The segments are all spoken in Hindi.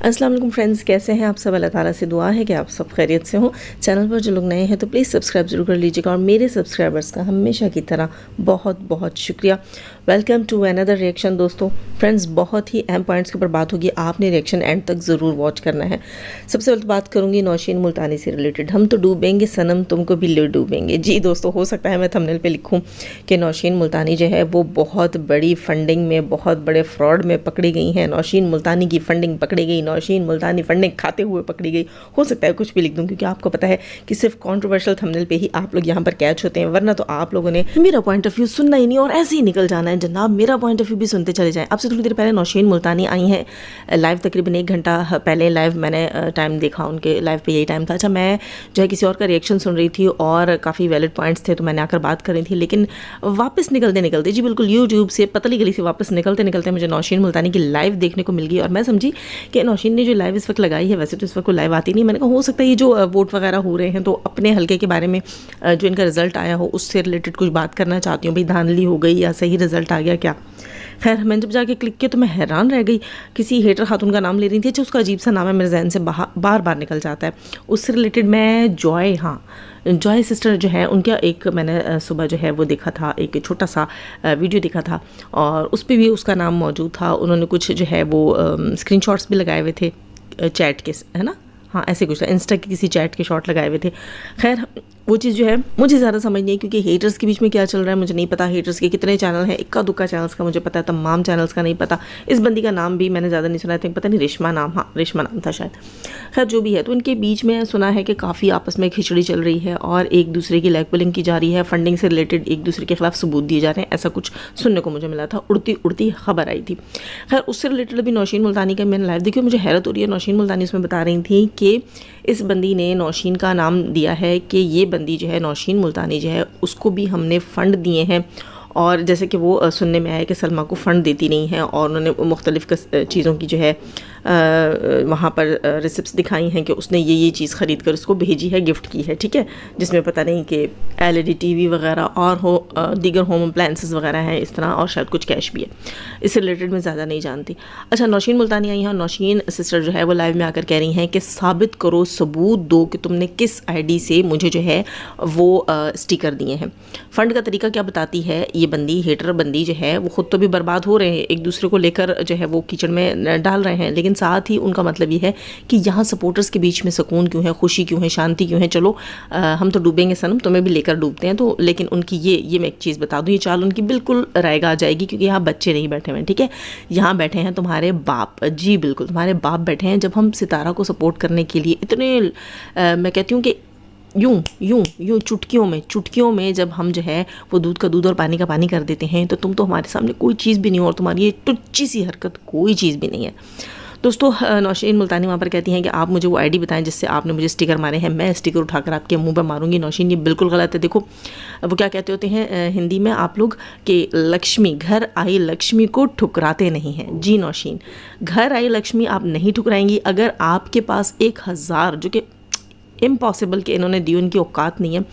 अस्सलाम वालेकुम फ्रेंड्स, कैसे हैं आप सब। अल्लाह ताला से दुआ है कि आप सब खैरियत से हो। चैनल पर जो लोग नए हैं तो प्लीज़ सब्सक्राइब ज़रूर कर लीजिएगा और मेरे सब्सक्राइबर्स का हमेशा की तरह बहुत बहुत शुक्रिया। Welcome to another reaction. दोस्तों फ्रेंड्स, बहुत ही अहम पॉइंट्स के ऊपर बात होगी, आपने रिएक्शन एंड तक ज़रूर वॉच करना है। सबसे पहले तो बात करूँगी नौशीन मुल्तानी से रिलेटेड। हम तो डूबेंगे सनम तुमको भी ले डूबेंगे। जी दोस्तों, हो सकता है मैं थंबनेल पे लिखूँ कि नौशीन मुल्तानी जो है वो बहुत बड़ी फंडिंग में, बहुत बड़े फ्रॉड में पकड़ी गई हैं। नौशीन मुल्तानी की फंडिंग पकड़ी गई, नौशीन मुल्तानी फंडिंग खाते हुए पकड़ी गई। हो सकता है कुछ भी लिख दूँ, क्योंकि आपको पता है कि सिर्फ कंट्रोवर्शियल थंबनेल पे ही आप लोग यहाँ पर कैच होते हैं, वरना तो आप लोगों ने मेरा पॉइंट ऑफ व्यू सुनना ही नहीं और ऐसे ही निकल जाना है। जनाब मेरा पॉइंट ऑफ व्यू भी सुनते चले जाएं। आपसे थोड़ी देर पहले नौशीन मुल्तानी आई हैं लाइव, तकरीबन 1 घंटा पहले लाइव मैंने टाइम देखा उनके लाइव पे, यही टाइम था। अच्छा, मैं जो है किसी और का रिएक्शन सुन रही थी और काफ़ी वैलिड पॉइंट्स थे तो मैंने आकर बात कर रही थी, लेकिन वापस निकलते जी बिल्कुल यूट्यूब से पतली गली से वापस निकलते मुझे नौशीन मुल्तानी की लाइव देखने को मिल गई। और मैं समझी कि नौशीन ने जो लाइव इस वक्त लगाई है, वैसे तो इस वक्त को लाइव आती नहीं, मैंने कहा हो सकता है ये जो वोट वगैरह हो रहे हैं तो अपने हल्के के बारे में जो इनका रिजल्ट आया हो उससे रिलेटेड कुछ बात करना चाहती हूँ। भाई धांधली हो गई या सही रिजल्ट आ गया क्या। खैर मैंने जब जाके क्लिक किया तो मैं हैरान रह गई। किसी हेटर खातून का नाम ले रही थी। अच्छा, उसका अजीब सा नाम है, मेरे जहन से बार बार निकल जाता है। उससे रिलेटेड मैं जॉय सिस्टर जो है उनका एक मैंने सुबह जो है वो देखा था, एक छोटा सा वीडियो देखा था और उस पर भी उसका नाम मौजूद था। उन्होंने कुछ जो है वो स्क्रीनशॉट्स भी लगाए हुए थे चैट के, है ना, हाँ ऐसे कुछ था, इंस्टा के किसी चैट के शॉट लगाए हुए थे। खैर वो चीज़ जो है मुझे ज़्यादा समझ नहीं है, क्योंकि हेटर्स के बीच में क्या चल रहा है मुझे नहीं पता। हेटर्स के कितने चैनल हैं, इक्का दुक्का चैनल्स का मुझे पता है, तमाम चैनल्स का नहीं पता। इस बंदी का नाम भी मैंने ज़्यादा नहीं सुना था, पता नहीं रेशमा नाम, हाँ रेशमा नाम था शायद। खैर जो भी है, तो इनके बीच में सुना है कि काफ़ी आपस में खिचड़ी चल रही है और एक दूसरे की लैग पुलिंग की जा रही है, फंडिंग से रिलेटेड एक दूसरे के खिलाफ सबूत दिए जा रहे हैं, ऐसा कुछ सुनने को मुझे मिला था, उड़ती खबर आई थी। खैर उससे रिलेटेड अभी नौशीन मुल्तानी का मैंने लाइव देखी, मुझे हैरत हो रही है। नौशीन मुल्तानी उसमें बता रही थी कि इस बंदी ने नौशीन का नाम दिया है कि ये बंदी जो है नौशीन मुल्तानी जो है उसको भी हमने फ़ंड दिए हैं, और जैसे कि वो सुनने में आया कि सलमा को फ़ंड देती नहीं है और उन्होंने मुख्तलिफ़ चीज़ों की जो है वहाँ पर रिसिप्ट्स दिखाई हैं कि उसने ये चीज़ ख़रीद कर उसको भेजी है, गिफ्ट की है, ठीक है, जिसमें पता नहीं कि LED TV वगैरह और दीगर होम अप्लायंसेस वगैरह हैं इस तरह, और शायद कुछ कैश भी है। इससे रिलेटेड मैं ज़्यादा नहीं जानती। अच्छा, नौशीन मुल्तानी आई हैं, नौशीन सिस्टर जो है वो लाइव में आकर कह रही हैं कि साबित करो, सबूत दो कि तुमने किस ID से मुझे जो है वो स्टिकर दिए हैं। फ़ंड का तरीका क्या बताती है ये बंदी, हेटर बंदी जो है वो ख़ुद तो भी बर्बाद हो रहे हैं, एक दूसरे को लेकर जो है वो कीचड़ में डाल रहे हैं, लेकिन साथ ही उनका मतलब ये है कि यहाँ सपोर्टर्स के बीच में सुकून क्यों है, खुशी क्यों है, शांति क्यों है। चलो हम तो डूबेंगे सनम, तुम्हें भी लेकर डूबते हैं। तो लेकिन उनकी ये मैं एक चीज़ बता दूँ, ये चाल उनकी बिल्कुल रायगा आ जाएगी, क्योंकि यहाँ बच्चे नहीं बैठे हुए हैं, ठीक है, यहाँ बैठे हैं तुम्हारे बाप। जी बिल्कुल, तुम्हारे बाप बैठे हैं। जब हम सितारा को सपोर्ट करने के लिए इतने मैं कहती हूँ कि यूं चुटकियों में जब हम जो है वो दूध का दूध और पानी का पानी कर देते हैं, तो तुम तो हमारे सामने कोई चीज़ भी नहीं हो और तुम्हारी ये टुच्ची सी हरकत कोई चीज़ भी नहीं है। दोस्तों नौशीन मुल्तानी वहाँ पर कहती हैं कि आप मुझे वो ID बताएं जिससे आपने मुझे स्टिकर मारे हैं, मैं स्टिकर उठाकर आपके मुंह पर मारूंगी। नौशीन ये बिल्कुल गलत है। देखो वो क्या कहते होते हैं हिंदी में आप लोग कि लक्ष्मी, घर आई लक्ष्मी को ठुकराते नहीं हैं। जी नौशीन, घर आई लक्ष्मी आप नहीं ठुकराएंगी। अगर आपके पास 1000, जो कि इम्पॉसिबल कि इन्होंने दी, उनकी औकात नहीं है,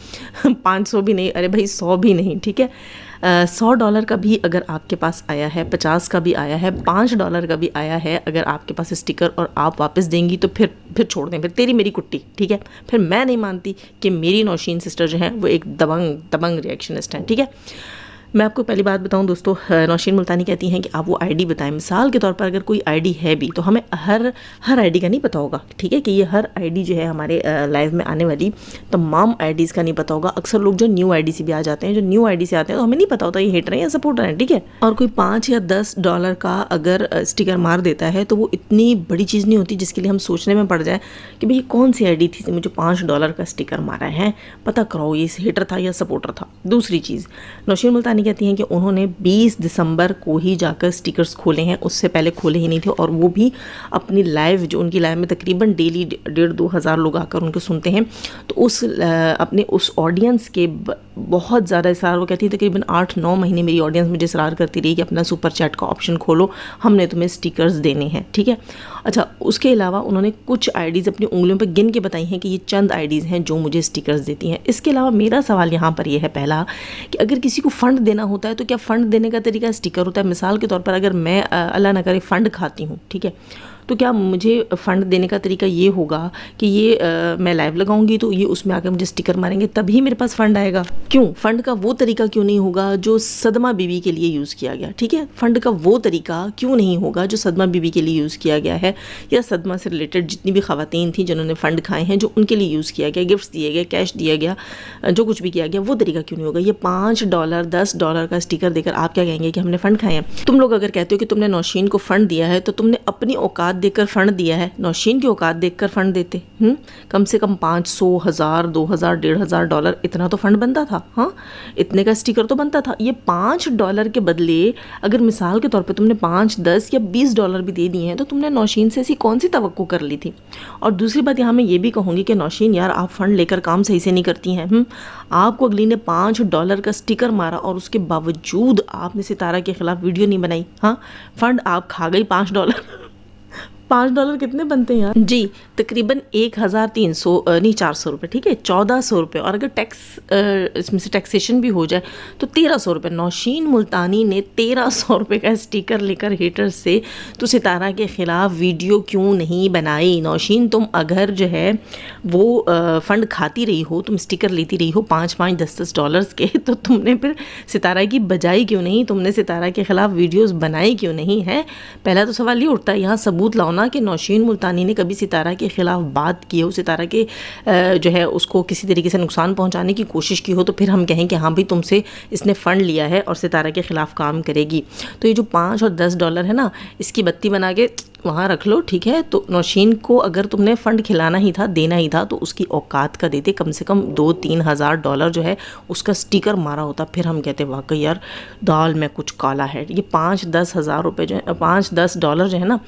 500 भी नहीं, अरे भाई 100 भी नहीं, ठीक है, $100 का भी अगर आपके पास आया है, 50 का भी आया है, $5 का भी आया है, अगर आपके पास स्टिकर और आप वापस देंगी तो फिर छोड़ दें, फिर तेरी मेरी कुट्टी, ठीक है। फिर मैं नहीं मानती कि मेरी नौशीन सिस्टर जो है वो एक दबंग रिएक्शनिस्ट हैं, ठीक है। मैं आपको पहली बात बताऊं दोस्तों, नौशीन मुल्तानी कहती हैं कि आप वो ID बताएं। मिसाल के तौर पर अगर कोई ID है भी तो हमें हर ID का नहीं पता होगा, ठीक है, कि ये हर ID जो है हमारे लाइव में आने वाली तमाम IDs का नहीं पता होगा। अक्सर लोग जो न्यू ID से भी आ जाते हैं, जो न्यू ID से आते हैं तो हमें नहीं पता होता ये हेटर हैं या सपोर्टर हैं, ठीक है। और कोई $5 या $10 का अगर स्टिकर मार देता है तो वो इतनी बड़ी चीज़ नहीं होती जिसके लिए हम सोचने में पड़ जाए कि भाई कौन सी ID थी मुझे $5 का स्टिकर मारा है, पता करो ये हेटर था या सपोर्टर था। दूसरी चीज़, नौशीन मुल्तानी कहती हैं कि उन्होंने 20 दिसंबर को ही जाकर स्टिकर्स खोले हैं, उससे पहले खोले ही नहीं थे, और वो भी अपनी लाइव, जो उनकी लाइव में तकरीबन डेली 1,500-2 हज़ार लोग आकर उनको सुनते हैं, तो उस अपने उस ऑडियंस के बहुत ज़्यादा इसरार, वो कहती है तकरीबन 8-9 महीने मेरी ऑडियंस मुझे इसरार करती रही कि अपना सुपर चैट का ऑप्शन खोलो, हमने तुम्हें स्टिकर्स देने हैं, ठीक है। अच्छा, उसके अलावा उन्होंने कुछ IDs अपनी उंगलियों पर गिन के बताई हैं कि ये चंद IDs हैं जो मुझे स्टिकर्स देती हैं। इसके अलावा मेरा सवाल यहाँ पर यह है पहला कि अगर किसी को फ़ंड देना होता है तो क्या फ़ंड देने का तरीका स्टिकर होता है? मिसाल के तौर पर अगर मैं अल्लाह ना करे फ़ंड खाती हूँ, ठीक है, तो क्या मुझे फ़ंड देने का तरीका ये होगा कि ये मैं लाइव लगाऊंगी तो ये उसमें आकर मुझे स्टिकर मारेंगे तभी मेरे पास फ़ंड आएगा? क्यों फ़ंड का वो तरीका क्यों नहीं होगा जो सदमा बीबी के लिए यूज़ किया गया? ठीक है, फ़ंड का वो तरीका क्यों नहीं होगा जो सदमा बीबी के लिए यूज़ किया गया है, या सदमा से रिलेटेड जितनी भी ख़वातीन थी जिन्होंने फ़ंड खाए हैं, जो उनके लिए यूज़ किया गया, गिफ्ट्स दिए गए, कैश दिया गया, जो कुछ भी किया गया, वो तरीका क्यों नहीं होगा? ये $5 $10 का स्टिकर देकर आप क्या कहेंगे कि हमने फ़ंड खाए हैं? तुम लोग अगर कहते हो कि तुमने नौशीन को फ़ंड दिया है तो तुमने अपनी औकात देखकर फ़ंड दिया है, नौशीन की औकात देखकर फ़ंड देते। कम से कम 500, 1000, 2000, $1,500 इतना तो फ़ंड बनता था। हाँ, इतने का स्टिकर तो बनता था। ये $5 के बदले अगर मिसाल के तौर पे तुमने 5, 10 या $20 भी दे दिए हैं तो तुमने नौशीन से ऐसी कौन सी तवक्को कर ली थी? और दूसरी बात यहाँ मैं ये भी कहूँगी कि नौशीन यार, आप फ़ंड लेकर काम सही से नहीं करती हैं। आपको अगली ने $5 का स्टिकर मारा और उसके बावजूद आपने सितारा के खिलाफ वीडियो नहीं बनाई। हाँ, फ़ंड आप खा गई $5। $5 कितने बनते हैं यार? जी, तकरीबन 1300 नहीं 400 रुपये, ठीक है, 1400 रुपये, और अगर टैक्स इसमें से टैक्सेशन भी हो जाए तो 1300 रुपये। नौशीन मुल्तानी ने 1300 रुपये का स्टिकर लेकर हेटर्स से तो सितारा के ख़िलाफ़ वीडियो क्यों नहीं बनाई? नौशीन, तुम अगर जो है वो फ़ंड खाती रही हो, तुम स्टिकर लेती रही हो 5-5, $10-10 के, तो तुमने फिर सितारा की बजाई क्यों नहीं? तुमने सितारा के ख़िलाफ़ वीडियोज़ बनाई क्यों नहीं है? पहला तो सवाल ये उठता है, यहाँ सबूत लाओ ना कि नौशीन मुल्तानी ने कभी सितारा के ख़िलाफ़ बात की हो, सितारा के जो है उसको किसी तरीके से नुकसान पहुंचाने की कोशिश की हो, तो फिर हम कहें कि हाँ भाई तुमसे इसने फ़ंड लिया है और सितारा के ख़िलाफ़ काम करेगी। तो ये जो $5 और $10 है ना, इसकी बत्ती बना के वहाँ रख लो, ठीक है। तो नौशीन को अगर तुमने फ़ंड खिलाना ही था, देना ही था, तो उसकी औकात का देते, कम से कम $2-3 हज़ार जो है उसका स्टिकर मारा होता, फिर हम कहते वाकई यार दाल में कुछ काला है। ये 5-10 हज़ार रुपये जो है, $5-10 जो है ना,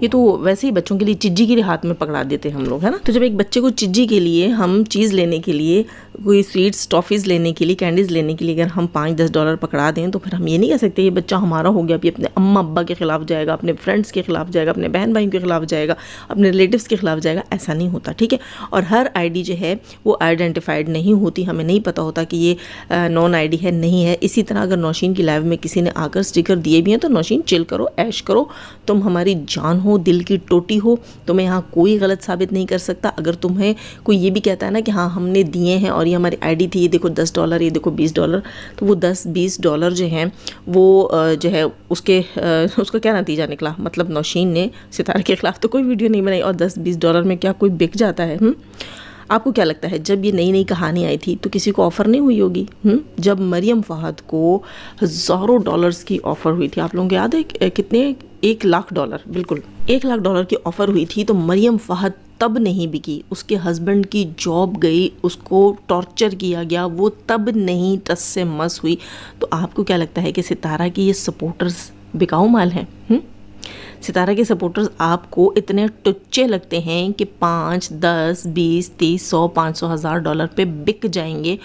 ये तो वैसे ही बच्चों के लिए चिज्जी के लिए हाथ में पकड़ा देते हम लोग, है ना। तो जब एक बच्चे को चिज्जी के लिए, हम चीज़ लेने के लिए, कोई स्वीट्स टॉफ़ीज़ लेने के लिए, कैंडीज़ लेने के लिए अगर हम $5-10 पकड़ा दें तो फिर हम ये नहीं कह सकते ये बच्चा हमारा हो गया, अभी अपने अम्मा अब्बा के ख़िलाफ़ जाएगा, अपने फ्रेंड्स के ख़िलाफ़ जाएगा, अपने बहन भाइयों के ख़िलाफ़ जाएगा, अपने रिलेटिव्स के ख़िलाफ़ जाएगा। ऐसा नहीं होता, ठीक है। और हर आईडी जो है वो आइडेंटिफाइड नहीं होती, हमें नहीं पता होता कि ये नॉन आईडी है, नहीं है। इसी तरह अगर नौशीन की लाइव में किसी ने आकर स्टिकर दिए भी हैं तो नौशीन चिल करो, ऐश करो, तुम हमारी जान हो, दिल की टोटी हो, तुम्हें यहाँ कोई गलत साबित नहीं कर सकता। अगर तुम्हें कोई ये भी कहता है ना कि हाँ हमने दिए हैं और ये हमारी आईडी थी, ये देखो $10, ये देखो $20, तो वो $10-20 जो हैं वो जो है उसका क्या नतीजा निकला? मतलब नौशीन ने सितारा के ख़िलाफ़ तो कोई वीडियो नहीं बनाई और $10-20 में क्या कोई बिक जाता है? आपको क्या लगता है जब ये नई नई कहानी आई थी तो किसी को ऑफ़र नहीं हुई होगी? जब मरियम फ़हद को हज़ारों डॉलर्स की ऑफ़र हुई थी, आप लोगों को याद है कितने? $1 लाख, बिल्कुल $1 लाख की ऑफ़र हुई थी, तो मरियम फ़हद तब नहीं बिकी। उसके हस्बैंड की जॉब गई, उसको टॉर्चर किया गया, वो तब नहीं टस से मस हुई। तो आपको क्या लगता है कि सितारा के ये सपोर्टर्स बिकाऊ माल हैं? सितारा के सपोर्टर्स आपको इतने टुच्चे लगते हैं कि 5, 10, 20, 30, 100, 500, $1000 पे बिक जाएंगे?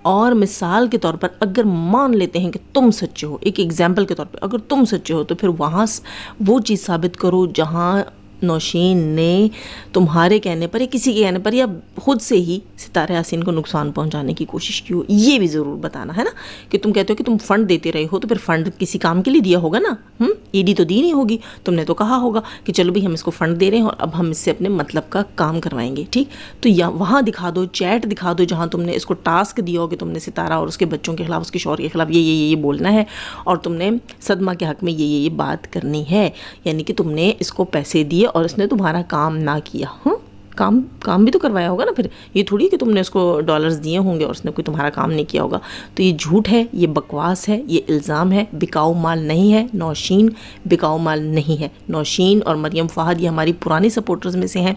और मिसाल के तौर पर अगर मान लेते हैं कि तुम सच्चे हो, एक एग्जाम्पल के तौर पे अगर तुम सच्चे हो, तो फिर वहाँ वो चीज़ साबित करो जहाँ नौशीन ने तुम्हारे कहने पर या किसी के कहने पर या खुद से ही सितारा यासीन को नुकसान पहुंचाने की कोशिश की हो। ये भी ज़रूर बताना, है ना, कि तुम कहते हो कि तुम फ़ंड देते रहे हो, तो फिर फ़ंड किसी काम के लिए दिया होगा ना। ईडी तो दी नहीं होगी, तुमने तो कहा होगा कि चलो भाई हम इसको फ़ंड दे रहे हैं और अब हम इससे अपने मतलब का काम करवाएंगे, ठीक। तो या वहाँ दिखा दो, चैट दिखा दो जहाँ तुमने इसको टास्क दिया हो कि तुमने सितारा और उसके बच्चों के ख़िलाफ़, उसके शौहर के ख़िलाफ़ ये बोलना है और तुमने सदमा के हक़ में ये बात करनी है, यानी कि तुमने इसको पैसे दिए और इसने तुम्हारा काम ना किया। काम भी तो करवाया होगा ना। फिर ये थोड़ी कि तुमने उसको डॉलर्स दिए होंगे और उसने कोई तुम्हारा काम नहीं किया होगा। तो ये झूठ है, ये बकवास है, ये इल्ज़ाम है, बिकाऊ माल नहीं है। नौशीन बिकाऊ माल नहीं है। नौशीन और मरियम फ़हद ये हमारी पुरानी सपोर्टर्स में से हैं।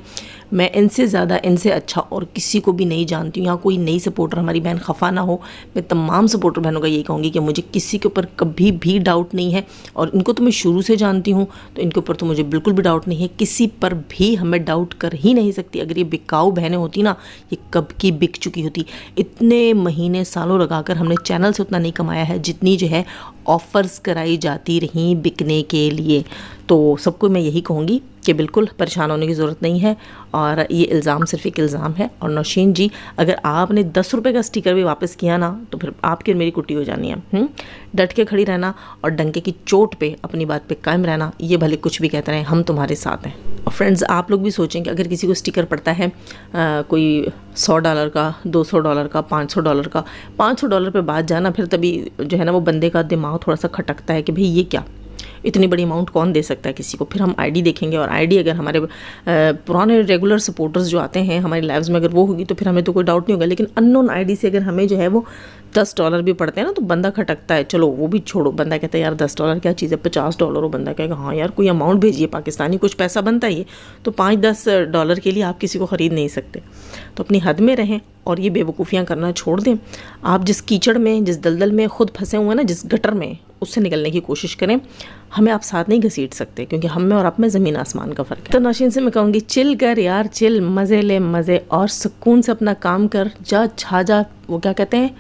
मैं इनसे ज़्यादा, इनसे अच्छा और किसी को भी नहीं जानती हूँ। यहाँ कोई नई सपोर्टर हमारी बहन खफा ना हो। मैं तमाम सपोर्टर बहनों का यही कहूँगी कि मुझे किसी के ऊपर कभी भी डाउट नहीं है और इनको तो मैं शुरू से जानती हूँ, तो इनके ऊपर तो मुझे बिल्कुल भी डाउट नहीं है। किसी पर भी हमें डाउट कर ही नहीं सकती। अगर ये बिकाऊ बहनें होती ना, ये कब की बिक चुकी होती। इतने महीने सालों लगाकर हमने चैनल से उतना नहीं कमाया है जितनी जो है ऑफ़र्स कराई जाती रहीं बिकने के लिए। तो सबको मैं यही कहूँगी कि बिल्कुल परेशान होने की ज़रूरत नहीं है और ये इल्ज़ाम सिर्फ एक इल्ज़ाम है। और नौशीन जी, अगर आपने 10 रुपये का स्टिकर भी वापस किया ना तो फिर आपकी और मेरी कुट्टी हो जानी है। डट के खड़ी रहना और डंके की चोट पे अपनी बात पे कायम रहना, ये भले कुछ भी कहते रहें, हम तुम्हारे साथ हैं। और फ्रेंड्स, आप लोग भी सोचें कि अगर किसी को स्टिकर पड़ता है कोई $100 का, $200 का, $500 का, $500 पे बात जाना, फिर तभी जो है ना वो बंदे का दिमाग थोड़ा सा खटकता है कि भाई ये क्या, इतनी बड़ी अमाउंट कौन दे सकता है किसी को। फिर हम आईडी देखेंगे और आईडी अगर हमारे पुराने रेगुलर सपोर्टर्स जो आते हैं हमारी लाइव्स में, अगर वो होगी तो फिर हमें तो कोई डाउट नहीं होगा। लेकिन अननोन आईडी से अगर हमें जो है वो $10 भी पड़ते हैं ना तो बंदा खटकता है। चलो वो भी छोड़ो, बंदा कहता है यार $10 क्या चीज़ है, $50 हो, बंदा कहेगा हाँ यार कोई अमाउंट भेजिए, पाकिस्तानी कुछ पैसा बनता है ये, तो $5-10 के लिए आप किसी को ख़रीद नहीं सकते। तो अपनी हद में रहें और ये बेवकूफ़ियाँ करना छोड़ दें। आप जिस कीचड़ में, जिस दलदल में खुद फंसे हुए हैं ना, जिस गटर में, उससे निकलने की कोशिश करें। हमें आप साथ नहीं घसीट सकते क्योंकि हम में और आप में ज़मीन आसमान का फ़र्क है। तो नौशीन से मैं कहूँगी चिल कर यार, चिल, मज़े ले मज़े और सुकून से अपना काम कर, जा छा जा, वो क्या कहते हैं,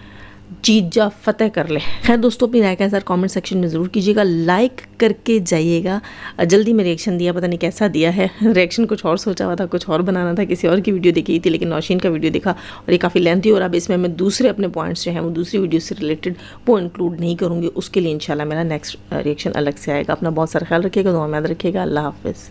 जीत जा, फतेह कर ले। खैर दोस्तों, अपनी राय का इज़हार कमेंट सेक्शन में ज़रूर कीजिएगा, लाइक करके जाइएगा। जल्दी में रिएक्शन दिया, पता नहीं कैसा दिया है रिएक्शन, कुछ और सोचा हुआ था, कुछ और बनाना था, किसी और की वीडियो देखी थी, लेकिन नौशीन का वीडियो देखा और ये काफ़ी लेंथी हो रहा है। अब इसमें मैं दूसरे अपने पॉइंट्स जो हैं वो दूसरी वीडियो से रिलेटेड वो इंक्लूड नहीं करूँगी। उसके लिए इंशाल्लाह मेरा नेक्स्ट रिएक्शन अलग से आएगा। अपना बहुत सारा ख्याल रखिएगा, दुआ में याद रखिएगा। अल्लाह हाफ़िज़।